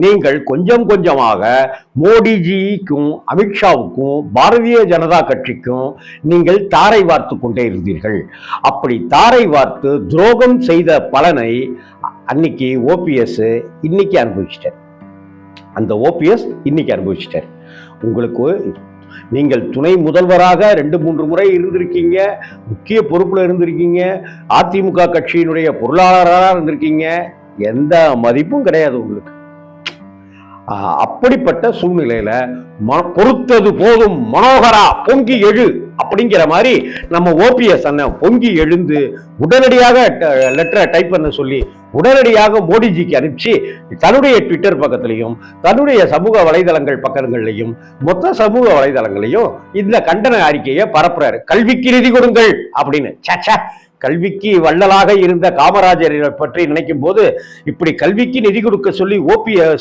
நீங்கள் கொஞ்சம் கொஞ்சமாக மோடிஜிக்கும் அமித்ஷாவுக்கும் பாரதிய ஜனதா கட்சிக்கும் நீங்கள் தாரை வார்த்து கொண்டே இருந்தீர்கள். அப்படி தாரை வார்த்து துரோகம் செய்த பலனை அன்னைக்கு ஓபிஎஸ் இன்னைக்கு அனுபவிச்சிட்டார். அந்த ஓபிஎஸ் இன்னைக்கு அனுபவிச்சிட்டார். உங்களுக்கு நீங்கள் துணை முதல்வராக 2-3 முறை இருந்திருக்கீங்க, முக்கிய பொறுப்புல இருந்திருக்கீங்க, அதிமுக கட்சியினுடைய பொருளாளராக இருந்திருக்கீங்க. எந்த மதிப்பும் கிடையாது உங்களுக்கு. அப்படிப்பட்ட சூழ்நிலையில பொறுத்தது போதும் மனோகரா பொங்கி எழு அப்படிங்கிற மாதிரி நம்ம ஓபிஎஸ் அண்ணன் பொங்கி எழுந்து உடனடியாக லெட்டரை டைப் பண்ண சொல்லி உடனடியாக மோடிஜிக்கு அனுப்பிச்சு தன்னுடைய ட்விட்டர் பக்கத்திலையும் தன்னுடைய சமூக வலைதளங்கள் பக்கங்கள்லையும் மொத்த சமூக வலைதளங்களையும் இந்த கண்டன அறிக்கையை பரப்புறாரு. கல்விக்கு நிதி கொடுங்கள் அப்படின்னு. கல்விக்கு வள்ளலாக இருந்த காமராஜரை பற்றி நினைக்கும் போது இப்படி கல்விக்கு நிதி கொடுக்க சொல்லி ஓபிஎஸ்